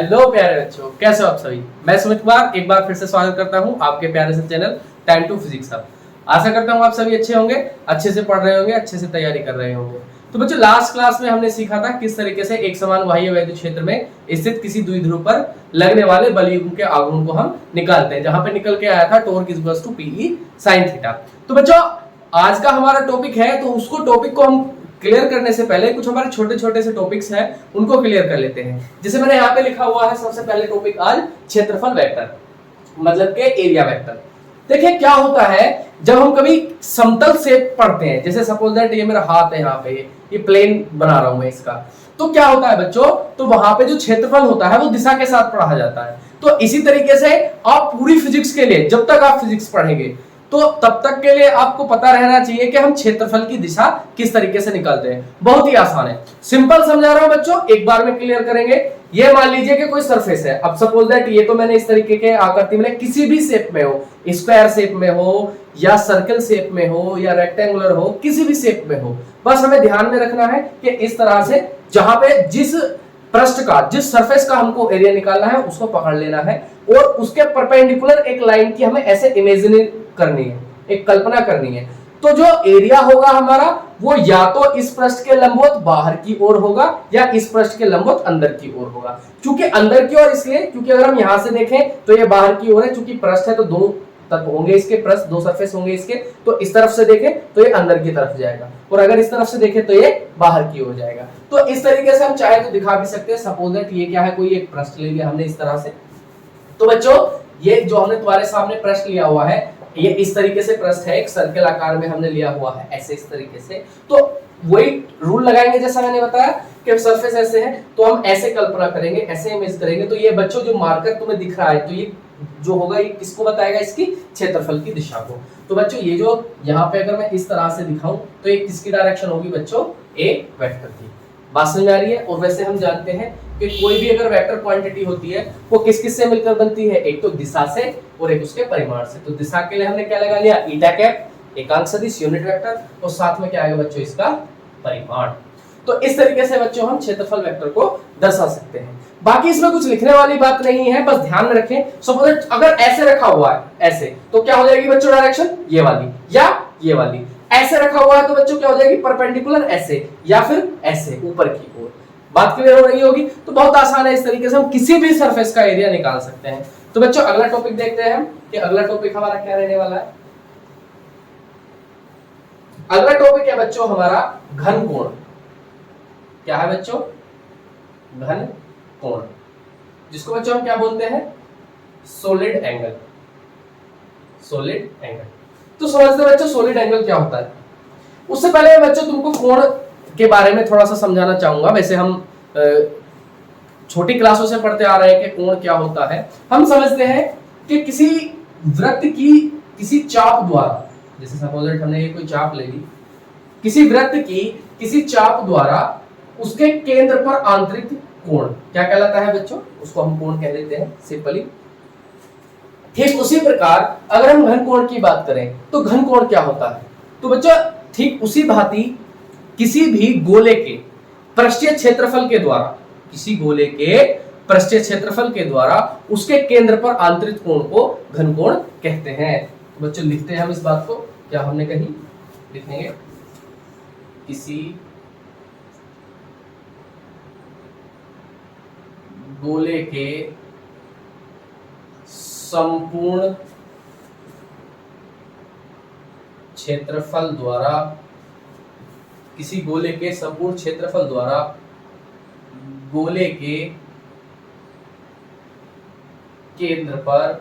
Hello प्यारे बच्चों, कैसे हो आप सभी। मैं सुमित कुमार एक बार फिर से स्वागत करता हूं आपके प्यारे से channel Time to Physics Hub. आशा करता हूं आप सभी अच्छे होंगे, अच्छे से पढ़ रहे होंगे, अच्छे से तैयारी कर रहे होंगे। तो बच्चों, लास्ट क्लास में हमने सीखा था किस तरीके से एक समान बाह्य वैद्युत क्षेत्र में स्थित किसी द्विध्रुव पर लगने वाले बलयुग्म के आघूर्ण को हम निकालते हैं, जहां पे निकल के आया था torque equals to PE sine theta. तो बच्चों, आज का हमारा टॉपिक है, तो उसको टॉपिक को हम क्लियर करने से पहले कुछ हमारे छोटे छोटे से टॉपिक्स हैं, उनको क्लियर कर लेते हैं। जैसे मैंने यहाँ पे लिखा हुआ है, सबसे पहले टॉपिक आज क्षेत्रफल वेक्टर, मतलब के एरिया वेक्टर। देखिए क्या होता है जब हम कभी समतल शेप पढ़ते हैं, जैसे सपोज दैट ये मेरा हाथ है, यहाँ पे ये प्लेन बना रहा हूं मैं इसका, तो क्या होता है बच्चों, तो वहां पे जो क्षेत्रफल होता है वो दिशा के साथ पढ़ा जाता है। तो इसी तरीके से आप पूरी फिजिक्स के लिए, जब तक आप फिजिक्स पढ़ेंगे तो तब तक के लिए आपको पता रहना चाहिए कि हम क्षेत्रफल की दिशा किस तरीके से निकालते हैं। बहुत ही आसान है, सिंपल समझा रहा हूं बच्चों, एक बार में क्लियर करेंगे। ये मान लीजिए कि कोई सरफेस है, अब सपोज दैट ये तो मैंने इस तरीके के आकृति में, किसी भी शेप में हो, स्क्वायर शेप में हो या सर्कल शेप में हो या रेक्टेंगुलर हो, किसी भी शेप में हो, बस हमें ध्यान में रखना है कि इस तरह से जहां पे जिस पृष्ठ का, जिस सरफेस का हमको एरिया निकालना है उसको पकड़ लेना है और उसके परपेंडिकुलर एक लाइन की हमें ऐसे इमेजिन करनी है, एक कल्पना करनी है। तो जो एरिया होगा हमारा वो या तो इस पृष्ठ के लंबवत बाहर की ओर होगा या इस पृष्ठ के लंबवत अंदर की ओर होगा। क्योंकि अंदर की ओर इसलिए क्योंकि अगर हम यहां से देखें तो ये बाहर की ओर है, क्योंकि पृष्ठ है तो दो तक होंगे इसके, पृष्ठ दो सरफेस होंगे इसके, तो इस तरफ से देखें तो ये अंदर की तरफ जाएगा और अगर इस तरफ से देखें तो ये बाहर की ओर जाएगा। तो इस तरीके से हम चाहे तो दिखा भी सकते हैं। सपोज दैट ये क्या है, कोई एक पृष्ठ ले लिया हमने इस तरह से। तो बच्चों, ये जो हमने तुम्हारे सामने पृष्ठ लिया हुआ है, ये इस तरीके से पृष्ठ है, एक सर्कल आकार में हमने लिया हुआ है, ऐसे इस तरीके से। तो वही रूल लगाएंगे जैसा मैंने बताया कि सरफेस ऐसे है तो हम ऐसे कल्पना करेंगे, ऐसे इमेज करेंगे। तो ये बच्चों जो मार्कर तुम्हें दिख रहा है, तो ये जो होगा ये किसको बताएगा, इसकी क्षेत्रफल की दिशा को। तो बच्चों ये जो यहाँ पे अगर मैं इस तरह से दिखाऊं तो ये किसकी डायरेक्शन होगी बच्चों, ए वेक्टर की। बात समझ आ रही है। और वैसे हम जानते हैं कि कोई भी अगर वेक्टर क्वांटिटी होती है वो किस किस से मिलकर बनती है, एक तो दिशा से और एक उसके परिमाण से। तो दिशा के लिए हमने क्या लगा लिया, ईटा कैप, एकांक सदिश, यूनिट वेक्टर, और साथ में क्या आएगा बच्चों, इसका परिमाण। तो इस तरीके से बच्चों हम क्षेत्रफल वेक्टर को दर्शा सकते हैं। बाकी इसमें कुछ लिखने वाली बात नहीं है, बस ध्यान में रखें। सपोज अगर ऐसे रखा हुआ है ऐसे, तो क्या हो जाएगी बच्चों डायरेक्शन ये वाली या ये वाली। ऐसे रखा हुआ है तो बच्चों क्या हो जाएगी, परपेंडिकुलर ऐसे या फिर ऐसे ऊपर की ओर। बात क्लियर हो रही होगी। तो बहुत आसान है, इस तरीके से हम किसी भी सरफेस का एरिया निकाल सकते हैं। तो बच्चों अगला टॉपिक देखते हैं हम कि अगला टॉपिक हमारा क्या रहने वाला है। अगला टॉपिक है बच्चों हमारा घन कोण। क्या है बच्चों, घन कोण, जिसको बच्चों हम क्या बोलते हैं, सॉलिड एंगल। सॉलिड एंगल तो समझते बच्चों सॉलिड एंगल क्या होता है। उससे पहले बच्चों तुमको कोण के बारे में थोड़ा सा समझाना चाहूंगा। वैसे हम छोटी क्लासों से पढ़ते आ रहे हैं कि कोण क्या होता है। हम समझते हैं कि किसी वृत्त की किसी चाप द्वारा, जैसे सपोज दैट हमने ये कोई चाप ले ली, किसी वृत्त की किसी चाप द्वारा उसके केंद्र पर आंतरिक कोण क्या कहलाता है बच्चों, उसको हम कोण कह देते हैं सिंपली। ठीक उसी प्रकार अगर हम घन कोण की बात करें तो घन कोण क्या होता है, तो बच्चों ठीक उसी भांति किसी भी गोले के पृष्ठीय क्षेत्रफल के द्वारा, किसी गोले के पृष्ठीय क्षेत्रफल के द्वारा उसके केंद्र पर आंतरिक कोण को घन कोण कहते हैं। तो बच्चों लिखते हैं हम इस बात को, क्या हमने कही, लिखेंगे किसी गोले के संपूर्ण क्षेत्रफल द्वारा, किसी गोले के संपूर्ण क्षेत्रफल द्वारा गोले के केंद्र पर,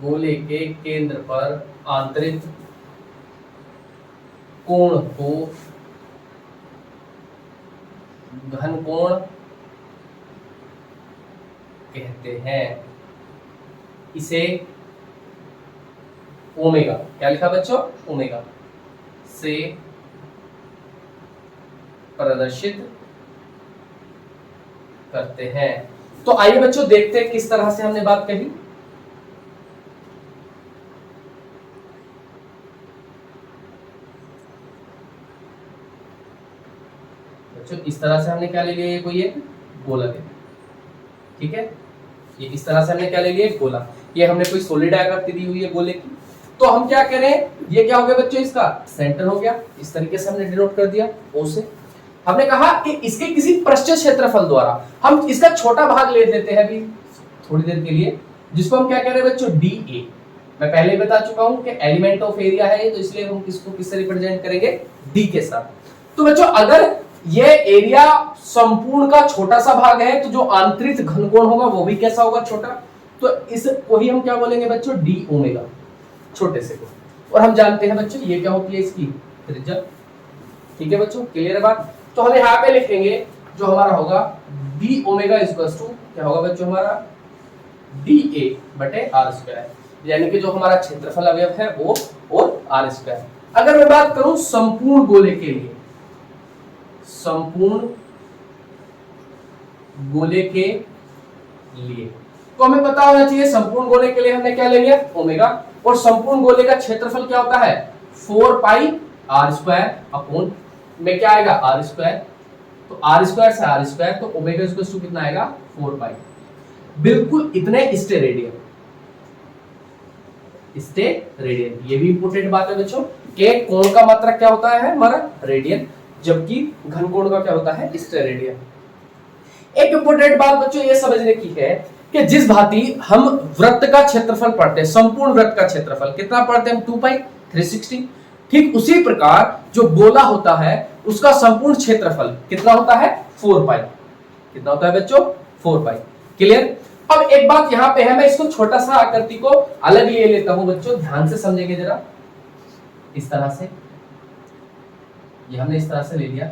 गोले के केंद्र पर आंतरिक कोण को घन कोण कहते हैं। इसे ओमेगा, क्या लिखा बच्चों, ओमेगा से प्रदर्शित करते हैं। तो आइए बच्चों देखते हैं किस तरह से हमने बात कही। बच्चों इस तरह से हमने क्या ले लिया, ये कोई एक गोलक है, ठीक है, ये इस तरह से हमने क्या ले लिया, एक गोला। ये हमने कोई सॉलिड आकृति दी हुई है गोले की, तो हम क्या करें, ये क्या हो गया बच्चों, इसका सेंटर हो गया। इस तरीके से हमने डिनोट कर दिया ओ से। हमने कहा कि इसके किसी पृष्ठीय क्षेत्रफल द्वारा हम इसका छोटा भाग ले लेते हैं अभी थोड़ी देर के लिए, जिसको हम क्या कह रहे हैं बच्चों, डी ए। मैं पहले ही बता चुका हूं कि एलिमेंट ऑफ एरिया है, तो इसलिए हम किसको किससे रिप्रेजेंट करेंगे, डी के साथ। तो बच्चों अगर ये एरिया संपूर्ण का छोटा सा भाग है, तो जो आंतरिक घनकोण होगा वो भी कैसा होगा, छोटा। तो इसको ही हम क्या बोलेंगे बच्चों, डी ओमेगा, छोटे से को। और हम जानते हैं बच्चों ये क्या होती है, इसकी त्रिज्या। ठीक है बच्चों, क्लियर है बात। तो हम यहाँ पे लिखेंगे जो हमारा होगा डी ओमेगा इक्वल्स टू क्या होगा बच्चों, हमारा डी ए बटे आर स्क्वायर, यानी कि जो हमारा क्षेत्रफल अवयव है वो और आर स्क्वायर। अगर मैं बात करूं संपूर्ण गोले के लिए, संपूर्ण गोले के लिए तो हमें पता होना चाहिए संपूर्ण गोले के लिए हमने क्या ले लिया, ओमेगा। और संपूर्ण गोले का क्षेत्रफल क्या होता है, 4 पाई आर स्क्वायर अपॉन में क्या आएगा, आर स्क्वायर। तो आर स्क्वायर से आर स्क्वायर, तो ओमेगा इक्वल्स टू कितना आएगा, 4 पाई। बिल्कुल इतने स्टेरेडियन, स्टेरेडियन। ये भी इंपोर्टेंट बात है बच्चों कि कोण का मात्रक क्या होता है हमारा, रेडियन, जबकि घनकोण का क्या होता है, स्टेरेडियन। एक इंपोर्टेंट बात बच्चों ये समझने की है कि जिस भांति हम वृत्त का क्षेत्रफल पढ़ते हैं, संपूर्ण वृत्त का क्षेत्रफल कितना पढ़ते हैं हम, 2 पाई 360। ठीक उसी प्रकार जो गोला होता है उसका संपूर्ण क्षेत्रफल कितना होता है, 4 पाई। कितना होता है बच्चों, 4 पाई। क्लियर। अब एक बात यहां पे है, मैं इसको छोटा सा आकृति को अलग ले लेता हूं बच्चों, ध्यान से समझेंगे जरा। इस तरह से ये हमने इस तरह से ले लिया।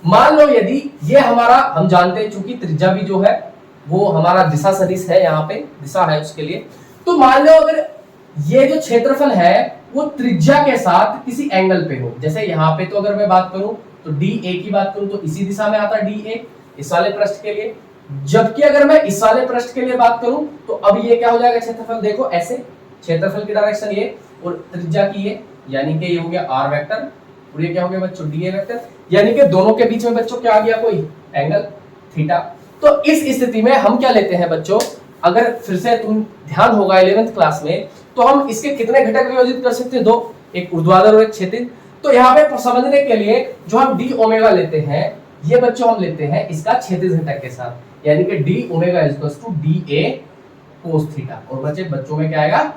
मान लो यदि ये हमारा, हम जानते हैं चूंकि त्रिज्या भी जो है वो हमारा दिशा सदिश है, यहाँ पे दिशा है उसके लिए। तो मान लो अगर ये जो क्षेत्रफल है वो त्रिज्या के साथ किसी एंगल पे हो, जैसे यहाँ पे तो अगर मैं बात करूं तो डी ए की बात करूं तो इसी दिशा में आता है डी ए, इस वाले पृष्ठ के लिए। जबकि अगर मैं इस वाले पृष्ठ के लिए बात करूं तो अब ये क्या हो जाएगा क्षेत्रफल, देखो ऐसे क्षेत्रफल की डायरेक्शन ये और त्रिज्या की ये, यानी कि ये हो गया आर वेक्टर और ये क्या हो गया बच्चों, डी ए वेक्टर। यानी कि दोनों के बीच में बच्चों क्या आ गया, कोई एंगल थीटा। तो इस स्थिति में हम क्या लेते हैं बच्चों, अगर फिर से तुम ध्यान होगा 11th क्लास में, तो हम इसके कितने घटक विभाजित कर सकते हैं, 2, एक ऊर्ध्वाधर और एक क्षैतिज। तो यहाँ पे समझने के लिए जो हम डी ओमेगा लेते हैं, ये बच्चों हम लेते हैं इसका क्षैतिज घटक के साथ, यानी कि D omega equals to D A cos theta. और बच्चों में क्या आएगा,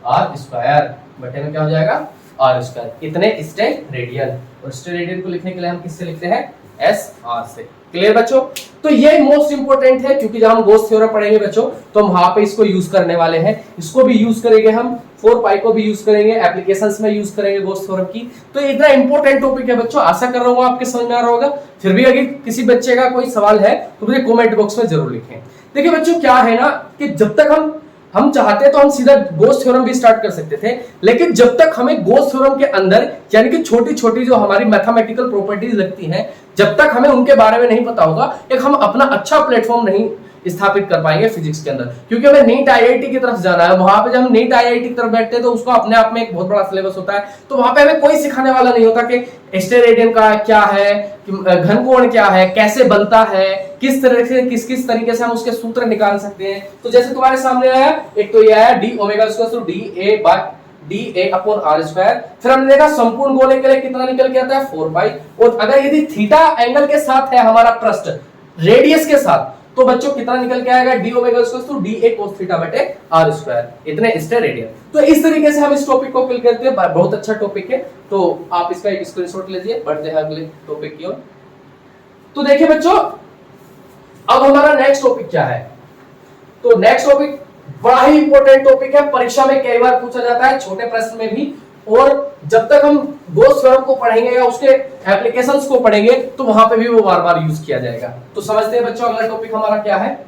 आर स्क्वायर बटे में क्या हो जाएगा, आर स्क्वायर। इतने स्टेरेडियन। और स्टेरेडियन को लिखने के लिए हम किससे लिखते हैं, एस आर से। क्लियर बच्चों। तो ये मोस्ट इंपोर्टेंट है, क्योंकि जब हम गॉस थ्योरम पढ़ेंगे बच्चों तो हम वहां पे इसको यूज करने वाले हैं। इसको भी यूज करेंगे हम, 4 पाई को भी यूज करेंगे, एप्लीकेशंस में यूज करेंगे गॉस थ्योरम की। तो ये इतना इंपॉर्टेंट टॉपिक है बच्चों, आशा कर रहा हूं आपके समझ में आ रहा होगा। फिर भी अगर किसी बच्चे का कोई सवाल है तो मुझे कमेंट बॉक्स में जरूर लिखें। देखिए बच्चों क्या है ना कि जब तक हम चाहते तो हम सीधा गॉस थ्योरम भी स्टार्ट कर सकते थे, लेकिन जब तक हमें गॉस थ्योरम के अंदर यानी कि छोटी छोटी जो हमारी मैथमेटिकल प्रॉपर्टीज लगती हैं, जब तक हमें उनके बारे में नहीं पता होगा, एक हम अपना अच्छा प्लेटफॉर्म नहीं स्थापित कर पाएंगे फिजिक्स के अंदर। क्योंकि हमें नीट आईआईटी की तरफ जाना है, वहां पे जब हम नीट आईआईटी की तरफ बैठते हैं तो उसको अपने आप में एक बहुत बड़ा सिलेबस होता है। तो वहां पे हमें कोई सिखाने वाला नहीं होता कि स्टेरेडियन का क्या है, घनकोण क्या है, कैसे बनता है, किस तरह से किस तरीके से हम उसके सूत्र निकाल सकते हैं। तो जैसे तुम्हारे सामने आया, एक तो ये आया D omega square D A by D A upon R square. फिर हमने देखा संपूर्ण गोले के लिए कितना निकल के आता है, 4 पाई। और अगर यदि थीटा एंगल के साथ है हमारा पृष्ठ रेडियस के साथ, तो बच्चों कितना निकल के आएगा, D omega equals to D A cos theta बटे आर स्क्वायर। इतने स्टेरेडियन। तो इस तरीके से हम इस टॉपिक को फिल करते हैं। बहुत अच्छा टॉपिक है, तो आप इसका एक स्क्रीनशॉट लीजिए। बढ़ते हैं अगले टॉपिक की ओर। तो देखिए बच्चों, अब हमारा नेक्स्ट टॉपिक क्या है। तो नेक्स्ट टॉपिक बड़ा ही इंपॉर्टेंट टॉपिक है, परीक्षा में कई बार पूछा जाता है, छोटे प्रश्न में भी। और जब तक हम गॉस थ्योरम को पढ़ेंगे या उसके एप्लीकेशंस को पढ़ेंगे तो वहां पे भी वो बार बार यूज किया जाएगा। तो समझते हैं बच्चों, अगला टॉपिक हमारा क्या है,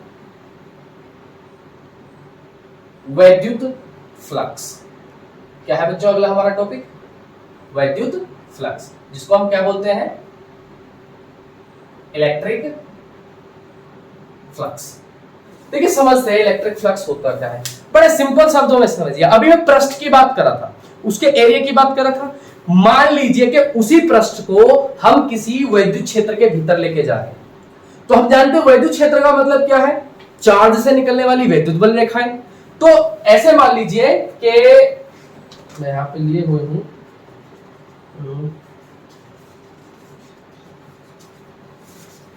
वैद्युत फ्लक्स। क्या है बच्चों अगला हमारा टॉपिक, वैद्युत फ्लक्स, जिसको हम क्या बोलते हैं, इलेक्ट्रिक फ्लक्स। देखिए समझते हैं इलेक्ट्रिक फ्लक्स होता क्या है, बड़े सिंपल शब्दों में समझिए। अभी मैं पृष्ठ की बात कर रहा था, उसके एरिया की बात कर रहा था। मान लीजिए कि उसी पृष्ठ को हम किसी वैद्युत क्षेत्र के भीतर लेके जा रहे हैं। तो हम जानते हैं वैद्युत क्षेत्र का मतलब क्या है, चार्ज से निकलने वाली वैद्युत बल रेखाएं। तो ऐसे मान लीजिए कि मैं यहां पे लिए हुए हूं,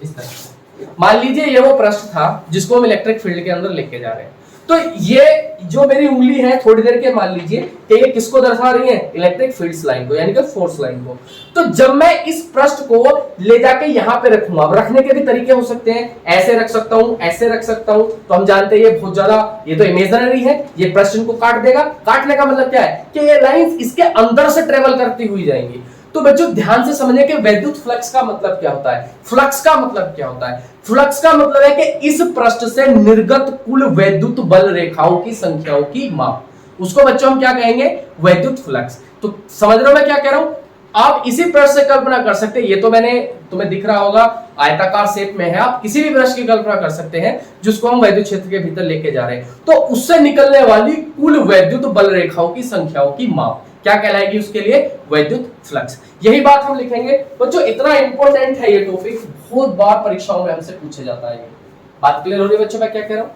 इस तरह से मान लीजिए ये वो पृष्ठ था जिसको हम इलेक्ट्रिक फील्ड के अंदर लेके जा रहे हैं। तो ये जो मेरी उंगली है थोड़ी देर के मान लीजिए कि ये किसको दर्शा रही है, इलेक्ट्रिक फील्ड्स लाइन को, यानी कि फोर्स लाइन को। तो जब मैं इस पृष्ठ को ले जाके यहां पे रखूंगा, अब रखने के भी तरीके हो सकते हैं, ऐसे रख सकता हूं, ऐसे रख सकता हूं। तो हम जानते हैं ये बहुत ज्यादा, ये तो इमेजिनरी है, ये पृष्ठ को काट देगा। काटने का मतलब क्या है कि ये लाइंस इसके अंदर से ट्रेवल करती हुई जाएंगी। तो बच्चों ध्यान से समझिए कि वैद्युत फ्लक्स का मतलब क्या होता है, फ्लक्स का मतलब क्या होता है। फ्लक्स का मतलब है कि इस पृष्ठ से निर्गत कुल वैद्युत बल रेखाओं की संख्याओं की माप, उसको बच्चों हम क्या कहेंगे, वैद्युत फ्लक्स। तो समझ रहे हो मैं क्या कह रहा हूं। आप इसी पृष्ठ से कल्पना कर सकते हैं, ये तो मैंने तुम्हें दिख रहा होगा आयताकार शेप में है, आप किसी भी पृष्ठ की कल्पना कर सकते हैं जिसको हम वैद्युत क्षेत्र के भीतर लेके जा रहे हैं। तो उससे निकलने वाली कुल वैद्युत बल रेखाओं की संख्याओं की माप क्या कहलाएगी, उसके लिए वैद्युत फ्लक्स। यही बात हम लिखेंगे बच्चों। इतना इंपॉर्टेंट है ये टॉपिक, बहुत बार परीक्षाओं में हमसे पूछे जाता है। ये बात क्लियर हो रही है बच्चों मैं क्या कह रहा हूं,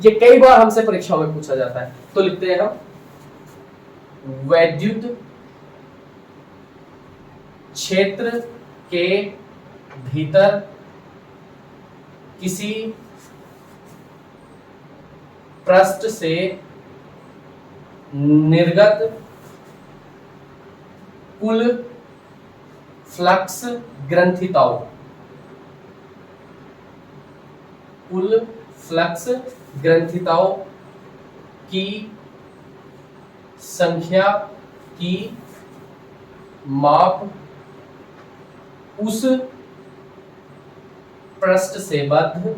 ये कई बार हमसे परीक्षाओं में पूछा जाता है। तो लिखते हैं हम वैद्युत क्षेत्र के भीतर किसी पृष्ठ से निर्गत कुल फ्लक्स ग्रंथिताओं, कुल फ्लक्स ग्रंथिताओं की संख्या की माप उस पृष्ठ से बद्ध,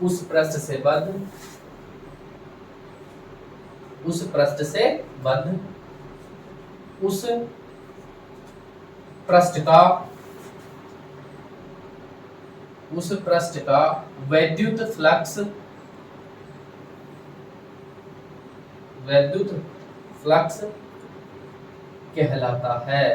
उस पृष्ठ से बद्ध, उस पृष्ठ से बद्ध, उस पृष्ठ का, उस पृष्ठ का वैद्युत फ्लक्स, वैद्युत फ्लक्स कहलाता है।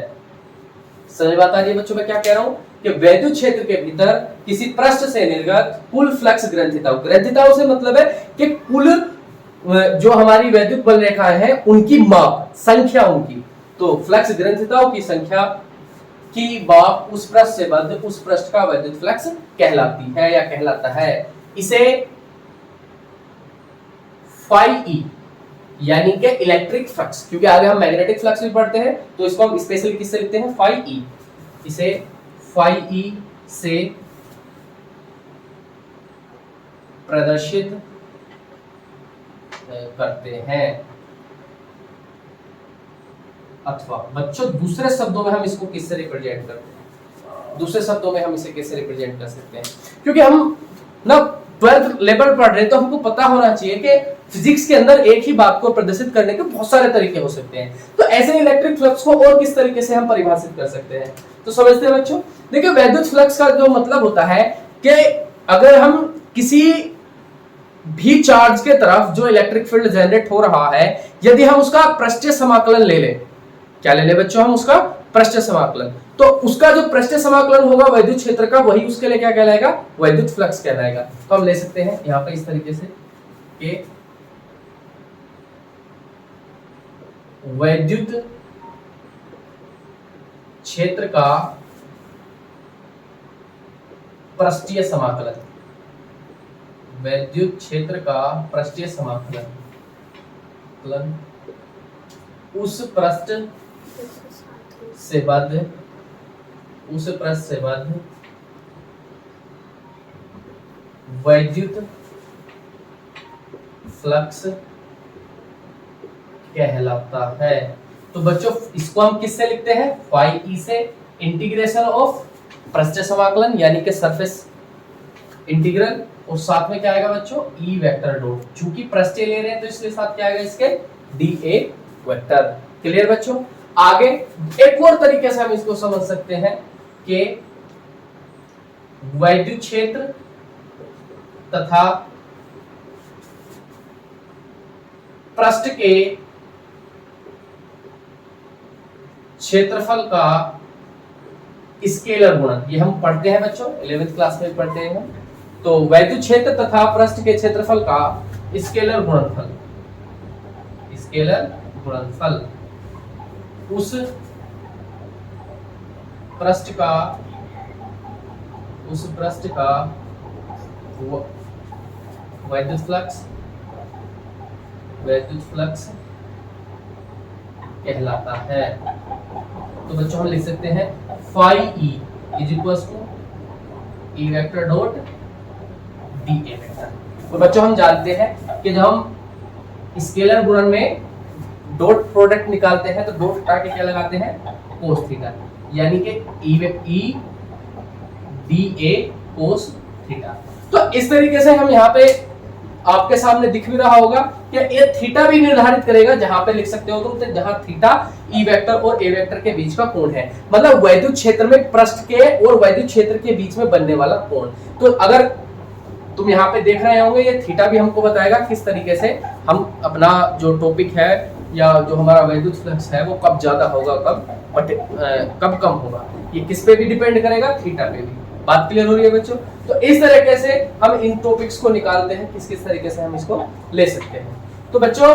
समझ बात आ रही है बच्चों मैं क्या कह रहा हूं कि वैद्युत क्षेत्र के भीतर किसी पृष्ठ से निर्गत कुल फ्लक्स ग्रंथिताओं, ग्रंथिताओं से मतलब है कि कुल जो हमारी वैद्युत बल रेखाएं हैं उनकी माप, संख्या उनकी, तो फ्लक्स ग्रंथिताओं की संख्या की माप उस पृष्ठ से बद्ध उस पृष्ठ का वैद्युत फ्लक्स कहलाती है या कहलाता है। इसे फाई ई यानी कि इलेक्ट्रिक फ्लक्स, क्योंकि आगे हम मैग्नेटिक फ्लक्स भी पढ़ते हैं तो इसको हम स्पेशली किससे लिखते हैं, फाई ई। इसे फाई ई से प्रदर्शित करते हैं। अथवा बच्चों दूसरे शब्दों में हम इसको किससे रिप्रेजेंट करते हैं, दूसरे शब्दों में हम इसे कैसे रिप्रेजेंट कर सकते हैं, क्योंकि हम ना 12th लेवल पढ़ रहे हैं तो हमको पता होना चाहिए कि फिजिक्स के अंदर एक ही बात को प्रदर्शित करने के बहुत सारे तरीके हो सकते हैं। तो ऐसे इलेक्ट्रिक फ्लक्स को और किस तरीके से हम परिभाषित कर सकते हैं, तो समझते हैं बच्चों। देखिए वैद्युत फ्लक्स का जो मतलब होता है कि अगर हम किसी भी चार्ज के तरफ जो इलेक्ट्रिक फील्ड जनरेट हो रहा है, यदि हम उसका पृष्ठीय समाकलन ले लें, क्या ले लें बच्चों, हम उसका पृष्ठीय समाकलन, तो उसका जो पृष्ठीय समाकलन होगा वैद्युत क्षेत्र का, वही उसके लिए क्या कहलाएगा, वैद्युत फ्लक्स कहलाएगा। तो हम ले सकते हैं यहां पर इस तरीके से कि वैद्युत क्षेत्र का पृष्ठीय समाकलन, वैद्युत क्षेत्र का पृष्ठीय समाकलन उस पृष्ठ से बद्ध, उस पृष्ठ से बद्ध वैद्युत फ्लक्स कहलाता है। तो बच्चों इसको हम किससे लिखते हैं, फाई ई से, इंटीग्रेशन ऑफ पृष्ठीय समाकलन यानी कि सरफेस इंटीग्रल, और साथ में क्या आएगा बच्चों, ई वेक्टर डॉट, चूंकि पृष्ठीय ले रहे हैं तो इसलिए साथ क्या आएगा इसके, डी ए वेक्टर। क्लियर बच्चों। आगे एक और तरीके से हम इसको समझ सकते हैं कि वैद्युत क्षेत्र तथा पृष्ठ के क्षेत्रफल का स्केलर गुणन, ये हम पढ़ते हैं बच्चों 11th क्लास में पढ़ते हैं हम, तो वैद्युत क्षेत्र तथा पृष्ठ के क्षेत्रफल का स्केलर गुणनफल, स्केलर गुणनफल उस पृष्ठ का वैद्युत फ्लक्स कहलाता है। तो बच्चों हम लिख सकते हैं phi E is equals to E vector dot D A vector. तो बच्चों हम जानते हैं कि जब हम स्केलर गुणन में डॉट प्रोडक्ट निकालते हैं तो डॉट हटा के क्या लगाते हैं, कोस थीटा, यानी कि E D A cos theta. तो इस तरीके से हम यहाँ पे आपके सामने दिख भी रहा होगा कि ये थीटा भी निर्धारित करेगा, जहां पे लिख सकते हो तुम जहां थीटा ई वेक्टर और ए वेक्टर के बीच का कोण है, मतलब वैद्युत क्षेत्र में पृष्ठ के और वैद्युत क्षेत्र के बीच में बनने वाला कोण। तो अगर तुम यहाँ पे देख रहे होंगे ये थीटा भी हमको बताएगा किस तरीके से हम अपना जो टॉपिक है या जो हमारा वैद्युत फ्लक्स है वो कब ज्यादा होगा, कब कम होगा, ये किस पे भी डिपेंड करेगा, थीटा पे भी। बात क्लियर हो रही है बच्चों? तो इस तरीके से हम इन टॉपिक्स को निकालते हैं, किस किस तरीके से हम इसको ले सकते हैं। तो बच्चों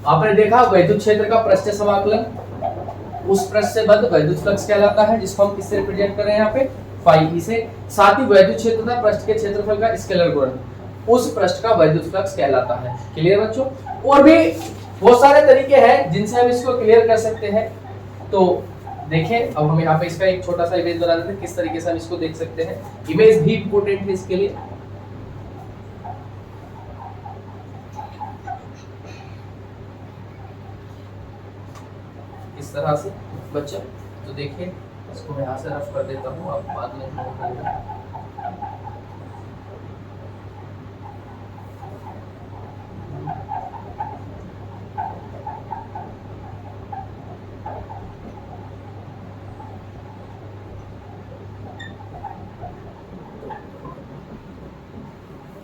आपने देखा वैद्युत क्षेत्र का पृष्ठ समाकलन उस पृष्ठ से बद्ध वैद्युत फ्लक्स कहलाता है, जिसको हम किससे रिप्रेजेंट कर रहे हैं यहाँ पे, फाई ई से। साथ ही वैद्युत क्षेत्र तथा पृष्ठ के क्षेत्रफल का स्केलर गुणन उस पृष्ठ का वैद्युत फ्लक्स कहलाता है। क्लियर बच्चों? और भी बहुत सारे तरीके हैं जिनसे हम इसको क्लियर कर सकते हैं। तो देखें, अब हम यहाँ पे इसका एक छोटा सा इमेज बना देते हैं, किस तरीके से हम इसको देख सकते हैं। इमेज भी इंपॉर्टेंट है इसके लिए। इस तरह से बच्चों, तो देखिए इसको मैं यहाँ से रफ कर देता हूँ, आप बाद में नोट करेंगे।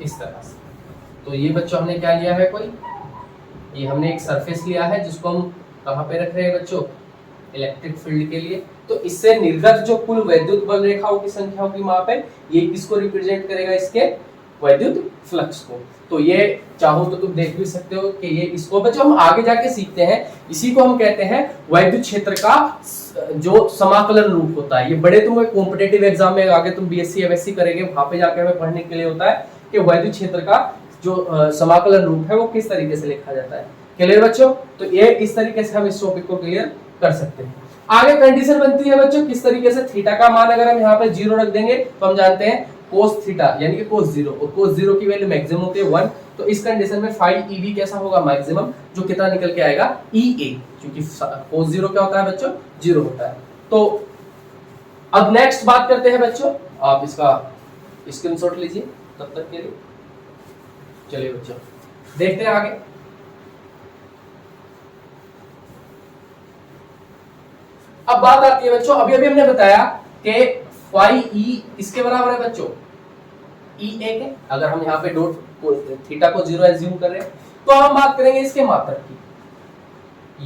इस तरह से तो ये बच्चों हमने क्या लिया है, कोई ये हमने एक सरफेस लिया है जिसको हम कहाँ पे रख रहे हैं बच्चों, इलेक्ट्रिक फील्ड के लिए। तो इससे निर्गत जो कुल वैद्युत बल रेखाओं की संख्या होगी वहां पे, ये किसको रिप्रेजेंट करेगा, इसके वैद्युत फ्लक्स को। तो ये चाहो तो तुम देख भी सकते हो कि ये इसको बच्चों हम आगे जाके सीखते हैं, इसी को हम कहते हैं वैद्युत क्षेत्र का जो समाकलन रूप होता है। ये बड़े तुम कॉम्पिटिटिव एग्जाम में आगे तुम बीएससी एमएससी करेंगे, वहां पे जाके हमें पढ़ने के लिए होता है कि वैद्युत क्षेत्र का जो समाकलन रूप है वो किस तरीके से लिखा जाता है। क्लियर बच्चों? तो ये इस तरीके से हम इस टॉपिक को क्लियर कर सकते हैं। आगे कंडीशन बनती है बच्चों किस तरीके से, थीटा का मान अगर हम यहाँ पे 0 रख देंगे तो हम जानते हैं cos थीटा यानी कि cos 0, और cos 0 की वैल्यू मैक्सिमम होती है 1। तो इस कंडीशन में फाई ई भी कैसा होगा, मैक्सिमम, जो कितना निकल के आएगा, EA, क्योंकि cos 0 क्या होता है बच्चों, 0 होता है। तो अब नेक्स्ट बात करते हैं बच्चों, आप इसका स्क्रीनशॉट लीजिए तब तक के लिए। चलिए बच्चों देखते हैं आगे। अब बात आती है बच्चों, अभी हमने बताया कि फाई ई किसके बराबर है बच्चों, EA के। अगर हम यहाँ पे डॉट थीटा को 0 एज्यूम कर रहे हैं तो हम बात करेंगे इसके मात्रक की,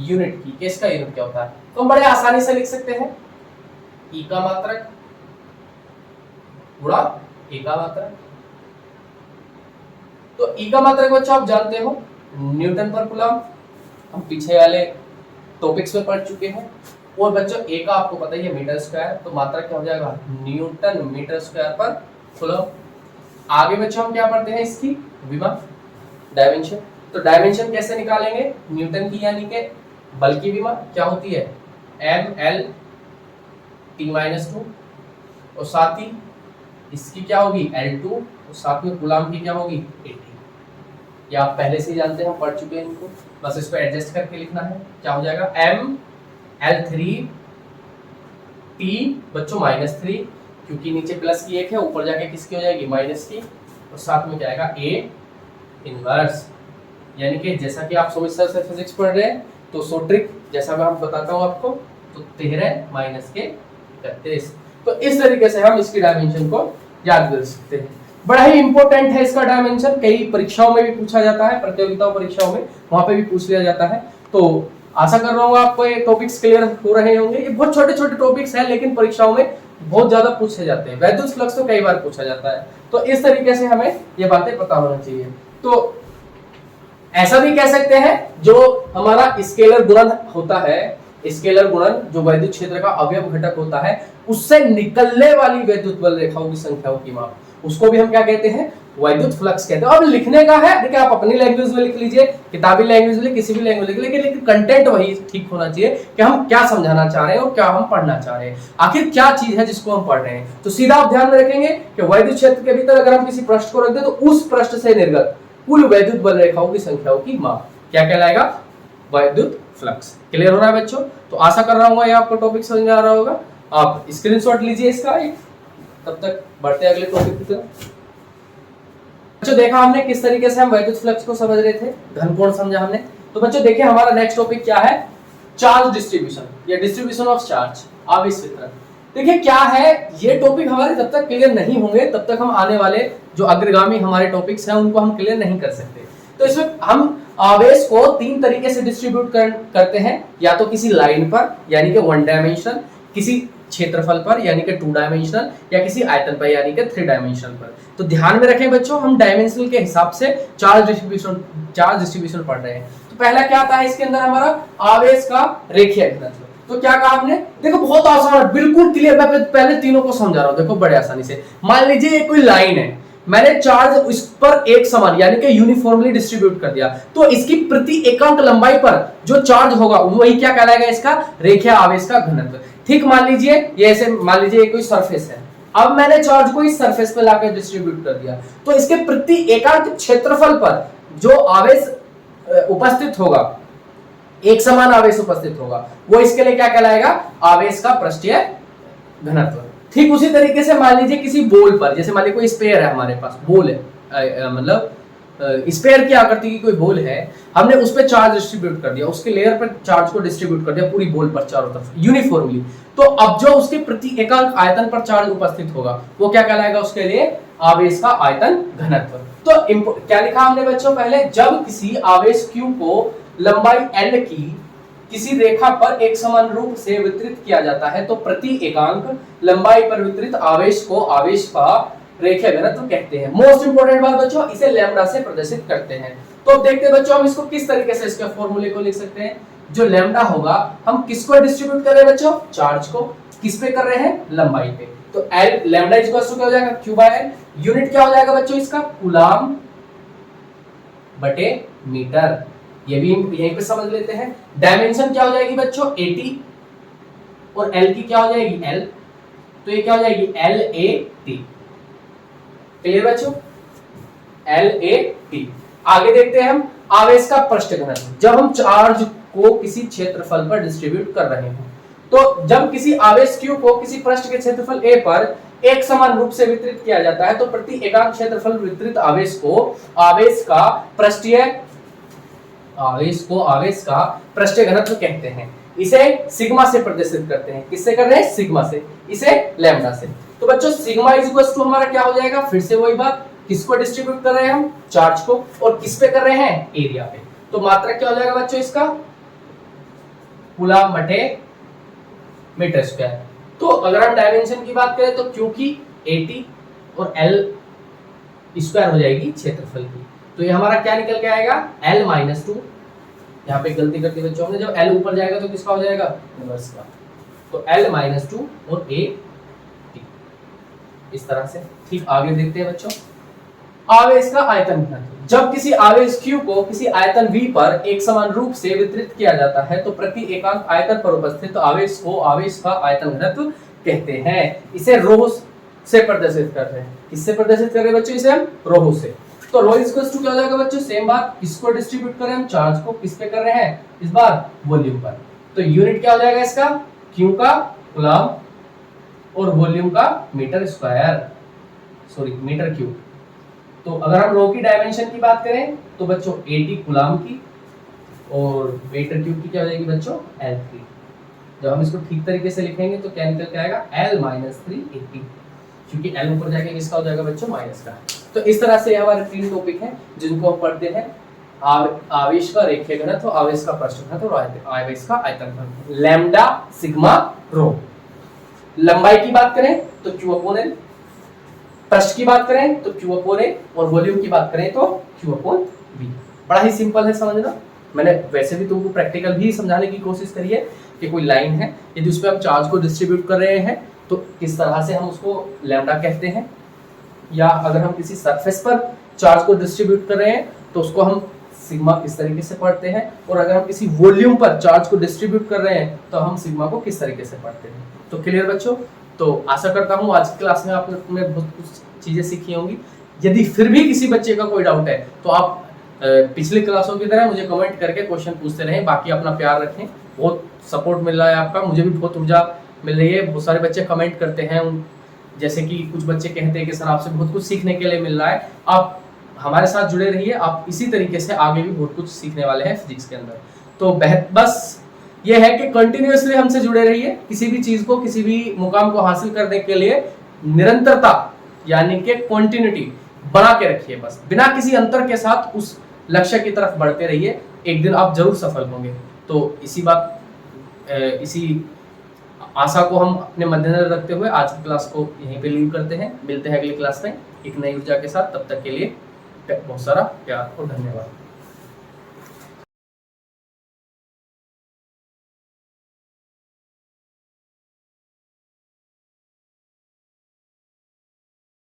यूनिट की, कि इसका यूनिट क्या होता है। तो हम बड़े आसानी से लिख सकते हैं E का मात्रक गुणा A का मात्रक। तो E का मात्रक बच्चों आप जानते हो न्यूटन पर कूलम, हम पीछे वाले टॉपिक्स में पढ़ चुके हैं। और बच्चों A का आपको पता ही है मीटर स्क्वायर, तो मात्रक क्या हो जाएगा, न्यूटन मीटर स्क्वायर पर कूलम। आगे बच्चों हम क्या पढ़ते हैं, इसकी विभव, डायमेंशन। तो डायमेंशन कैसे निकालेंगे, न्यूटन की यानी कि बल की विभव क्या होती है, mL/t-2, और साथ ही इसकी क्या होगी, L2, और साथ में कूलम की क्या होगी, 80। ये आप पहले से ही जानते हैं, हम पढ़ चुके हैं इनको, बस इसको एडजस्ट करके लिखना है। क्या हो जाएगा, mL3t बच्चों -3, क्योंकि नीचे प्लस की 1 है, ऊपर जाके किसकी हो जाएगी, माइनस की, और साथ में क्या आएगा, A इनवर्स। यानी कि जैसा कि आप सेमेस्टर से फिजिक्स पढ़ रहे हैं, तो सो ट्रिक जैसा मैं बताता हूँ आपको, तो 13 माइनस के 31। तो इस तरीके से हम इसकी डायमेंशन को याद कर सकते हैं। बड़ा ही इंपॉर्टेंट है इसका डायमेंशन, कई परीक्षाओं में भी पूछा जाता है, प्रतियोगिता परीक्षाओं में वहां पे भी पूछ लिया जाता है। तो आशा कर रहा हूँ आपको ये टॉपिक्स क्लियर हो रहे होंगे। ये बहुत छोटे छोटे टॉपिक्स हैं, लेकिन परीक्षाओं में बहुत ज्यादा पूछे जाते हैं, वैद्युत फ्लक्स तो कई बार पूछा जाता है। तो इस तरीके से हमें ये बातें पता होना चाहिए। तो ऐसा भी कह सकते हैं जो हमारा स्केलर गुणन होता है, स्केलर गुणन जो वैद्युत क्षेत्र का अवयव घटक होता है, उससे निकलने वाली वैद्युत बल रेखाओं की संख्याओं की माप, उसको भी हम क्या कहते हैं, वैद्युत फ्लक्स कहते हैं। अब लिखने का है, देखिए आप अपनी लैंग्वेज में लिख लीजिए, किताबी लैंग्वेज में, किसी भी लैंग्वेज में लिख लीजिए, लेकिन कंटेंट वही ठीक होना चाहिए कि हम क्या समझाना चाह रहे हैं और क्या हम पढ़ना चाह रहे हैं, आखिर क्या चीज है जिसको हम पढ़ रहे हैं। तो सीधा आप ध्यान में रखेंगे कि वैद्युत क्षेत्र के भीतर अगर हम किसी पृष्ठ को रख दें तो उस पृष्ठ से निर्गत कुल वैद्युत बल रेखाओं की संख्याओं की माप क्या कहलाएगा, वैद्युत फ्लक्स। क्लियर हो रहा है बच्चों? तो आशा कर रहा हूँ ये आपको टॉपिक समझ में आ रहा होगा। आप स्क्रीनशॉट लीजिए इसका एक, तब तक बढ़ते अगले टॉपिक की तरफ। बच्चों देखा हमने किस तरीके से हम वैद्युत फ्लक्स को समझ रहे थे, घनकोण समझा हमने। तो बच्चों देखिए हमारा नेक्स्ट टॉपिक क्या है, चार्ज डिस्ट्रीब्यूशन या डिस्ट्रीब्यूशन ऑफ चार्ज, आवेश वितरण। देखिए क्या है, ये टॉपिक हमारे जब तक क्लियर नहीं होंगे तब तक हम आने वाले जो अग्रगामी हमारे टॉपिक्स हैं उनको हम क्लियर नहीं कर सकते। तो इसमें हम आवेश को तीन तरीके से डिस्ट्रीब्यूट करते हैं, या तो किसी लाइन पर यानी कि वन डायमेंशन, किसी क्षेत्रफल पर यानी कि टू डायमेंशनल, या किसी आयतन पर यानी कि थ्री डायमेंशनल पर। तो ध्यान में रखें बच्चों, हम डायमेंशनल के हिसाब से चार्ज डिस्ट्रीब्यूशन पढ़ रहे हैं। तो पहला क्या आता है इसके अंदर हमारा, आवेश का रेखीय घनत्व। तो क्या कहा हमने, देखो बहुत आसान है, बिल्कुल क्लियर। मैं पहले तीनों को समझा रहा हूं, देखो बड़े आसानी से। मान लीजिए कोई लाइन है, मैंने चार्ज उस पर एक समान यानी कि यूनिफॉर्मली डिस्ट्रीब्यूट कर दिया, तो इसकी प्रति एकांक लंबाई पर जो चार्ज होगा वही क्या कहलाएगा, इसका रेखीय आवेश का घनत्व। ठीक, मान लीजिए ये ऐसे, मान लीजिए कोई सरफेस है, अब मैंने चार्ज को इस सरफेस पे लाकर डिस्ट्रीब्यूट कर दिया, तो इसके प्रति एकांक क्षेत्रफल पर जो आवेश उपस्थित होगा, एक समान आवेश उपस्थित होगा, वो इसके लिए क्या कहलाएगा, आवेश का पृष्ठीय घनत्व। ठीक उसी तरीके से मान लीजिए किसी बॉल पर, जैसे मान लीजिए कोई स्पेयर है, हमारे पास बॉल है, मतलब स्पेयर की आकृति की कोई बॉल है, हमने उस पर चार्ज डिस्ट्रीब्यूट कर दिया, उसके लेयर पर चार्ज को डिस्ट्रीब्यूट कर दिया पूरी बॉल पर चारों तरफ यूनिफॉर्मली। तो अब जो उसके प्रति एकांक आयतन पर चार्ज उपस्थित होगा वो क्या कहलाएगा, उसके लिए आवेश का आयतन घनत्व। तो क्या लिखा हमने बच्चों पहले, जब किसी आवेश Q को लंबाई L की किसी रेखा पर एक समान रूप से वितरित किया जाता है तो प्रति एकांक लंबाई पर वितरित आवेश को आवेश का रेखीय घनत्व कहते हैं। मोस्ट इंपोर्टेंट बात बच्चों, इसे लैम्डा से प्रदर्शित करते हैं। तो अब देखते हैं बच्चों हम इसको किस तरीके से इसके फॉर्मूले को लिख सकते हैं। जो लैम्डा होगा, हम किसको डिस्ट्रीब्यूट कर रहे हैं बच्चों, चार्ज को। किस पे कर रहे हैं, लंबाई पे। तो L लैम्डा इक्वल टू क्या हो जाएगा, Q बाय L। यूनिट क्या हो जाएगा बच्चों इसका, कूलाम बटे मीटर। ये भी यहीं पे समझ लेते हैं। डायमेंशन क्या हो जाएगी बच्चों, 80, और L की क्या हो जाएगी, L। तो ये क्या हो जाएगी, LAT। क्लियर बच्चों, LAT। आगे देखते हैं हम आवेश का पृष्ठ घनत्व। जब हम चार्ज को किसी क्षेत्रफल पर डिस्ट्रीब्यूट कर रहे हैं, तो जब किसी आवेश Q को किसी पृष्ठ के क्षेत्रफल A पर एक समान रूप से वितरित किया जाता है तो प्रति एकांक क्षेत्रफल वितरित आवेश को आवेश का पृष्ठीय घनत्व कहते हैं। इसे सिग्मा से प्रदर्शित करते हैं। किससे कर रहे हैं, सिग्मा से, इसे लैम्डा से। तो बच्चों सिग्मा इज इक्वल टू हमारा क्या हो जाएगा, फिर से वही बात, किसको डिस्ट्रीब्यूट कर रहे हैं हम, चार्ज को, और किस पे कर रहे हैं, एरिया पे। तो मात्रक क्या हो जाएगा बच्चों इसका, कूलाम बटे मीटर स्क्वायर। तो अगर हम डायमेंशन की बात करें तो Q की 80 और L स्क्वायर हो जाएगी क्षेत्रफल की। तो ये हमारा क्या निकल के आएगा, L-2। यहाँ पे गलती करती बच्चों हमने, जब L ऊपर जाएगा तो किसका हो जाएगा, इनवर्स का। तो L-2 और A इस तरह से। ठीक, आगे देखते हैं बच्चों आवेश का आयतन घनत्व। जब किसी आवेश Q को किसी आयतन V पर एक समान रूप से वितरित किया जाता है तो प्रति एकांक आयतन पर उपस्थित आवेश को आवेश का आयतन घनत्व कहते हैं। इसे रो से प्रदर्शित कर रहे हैं। किससे प्रदर्शित कर रहे हैं बच्चों, इसे हम रो से। तो रो इक्वल टू क्या हो जाएगा बच्चों, सेम बात, किसको डिस्ट्रीब्यूट कर रहे हैं हम, चार्ज को। किस पे कर रहे हैं, इस बार वॉल्यूम पर। तो यूनिट क्या हो जाएगा इसका, Q का कूलाम और वॉल्यूम का metre square, sorry metre cube. तो अगर हम रो की डायमेंशन की बात करें तो बच्चों 80 कूलाम की और मीटर क्यूब की क्या हो जाएगी बच्चों, L3। जब हम इसको ठीक तरीके से लिखेंगे तो क्या निकल के आएगा, L-380, क्योंकि L ऊपर जाएगा किसका हो जाएगा बच्चों, माइनस का। तो इस तरह से हमारे तीन टॉपिक हैं जिनको हम पढ़ते हैं, आवेश का रेखीय घनत्व, आवेश का पृष्ठ घनत्व और आवेश का आयतन घनत्व, लैम्डा, सिग्मा, रो। लंबाई की बात करें तो Q अपॉन L, प्रस्थ की बात करें तो Q अपॉन A, और वॉल्यूम की बात करें तो Q अपॉन V। बड़ा ही सिंपल है समझना। मैंने वैसे भी तुमको प्रैक्टिकल भी समझाने की कोशिश करी है कि कोई लाइन है, यदि उस पर हम चार्ज को डिस्ट्रीब्यूट कर रहे हैं तो किस तरह से हम उसको लैम्डा कहते हैं, या अगर हम किसी सरफेस पर चार्ज को डिस्ट्रीब्यूट कर रहे हैं तो उसको हम सिग्मा किस तरीके से पढ़ते हैं, और अगर हम किसी वॉल्यूम पर चार्ज को डिस्ट्रीब्यूट कर रहे हैं तो हम सिग्मा को किस तरीके से पढ़ते हैं। तो क्लियर बच्चों? तो आशा करता हूँ आज की क्लास में आपने बहुत कुछ चीजें सीखी होंगी। यदि फिर भी किसी बच्चे का कोई डाउट है तो आप पिछली क्लासों की तरह मुझे कमेंट करके क्वेश्चन पूछते रहें। बाकी अपना प्यार रखें, बहुत सपोर्ट मिल रहा है आपका, मुझे भी बहुत ऊर्जा मिल रही है। बहुत सारे बच्चे कमेंट करते हैं, जैसे कि कुछ बच्चे कहते हैं कि सर आपसे बहुत कुछ सीखने के लिए मिल रहा है। आप हमारे साथ जुड़े रहिए, आप इसी तरीके से आगे भी बहुत कुछ सीखने वाले हैं फिजिक्स के अंदर। तो बस ये है कि कंटिन्यूअसली हमसे जुड़े रहिए। किसी भी चीज को, किसी भी मुकाम को हासिल करने के लिए निरंतरता यानी कि कंटिन्यूटी बना के रखिए। बस बिना किसी अंतर के साथ उस लक्ष्य की तरफ बढ़ते रहिए, एक दिन आप जरूर सफल होंगे। तो इसी आशा को हम अपने मद्देनजर रखते हुए आज की क्लास को यहीं पे लीव करते हैं। मिलते हैं अगली क्लास में एक नई ऊर्जा के साथ। तब तक के लिए बहुत सारा प्यार और धन्यवाद।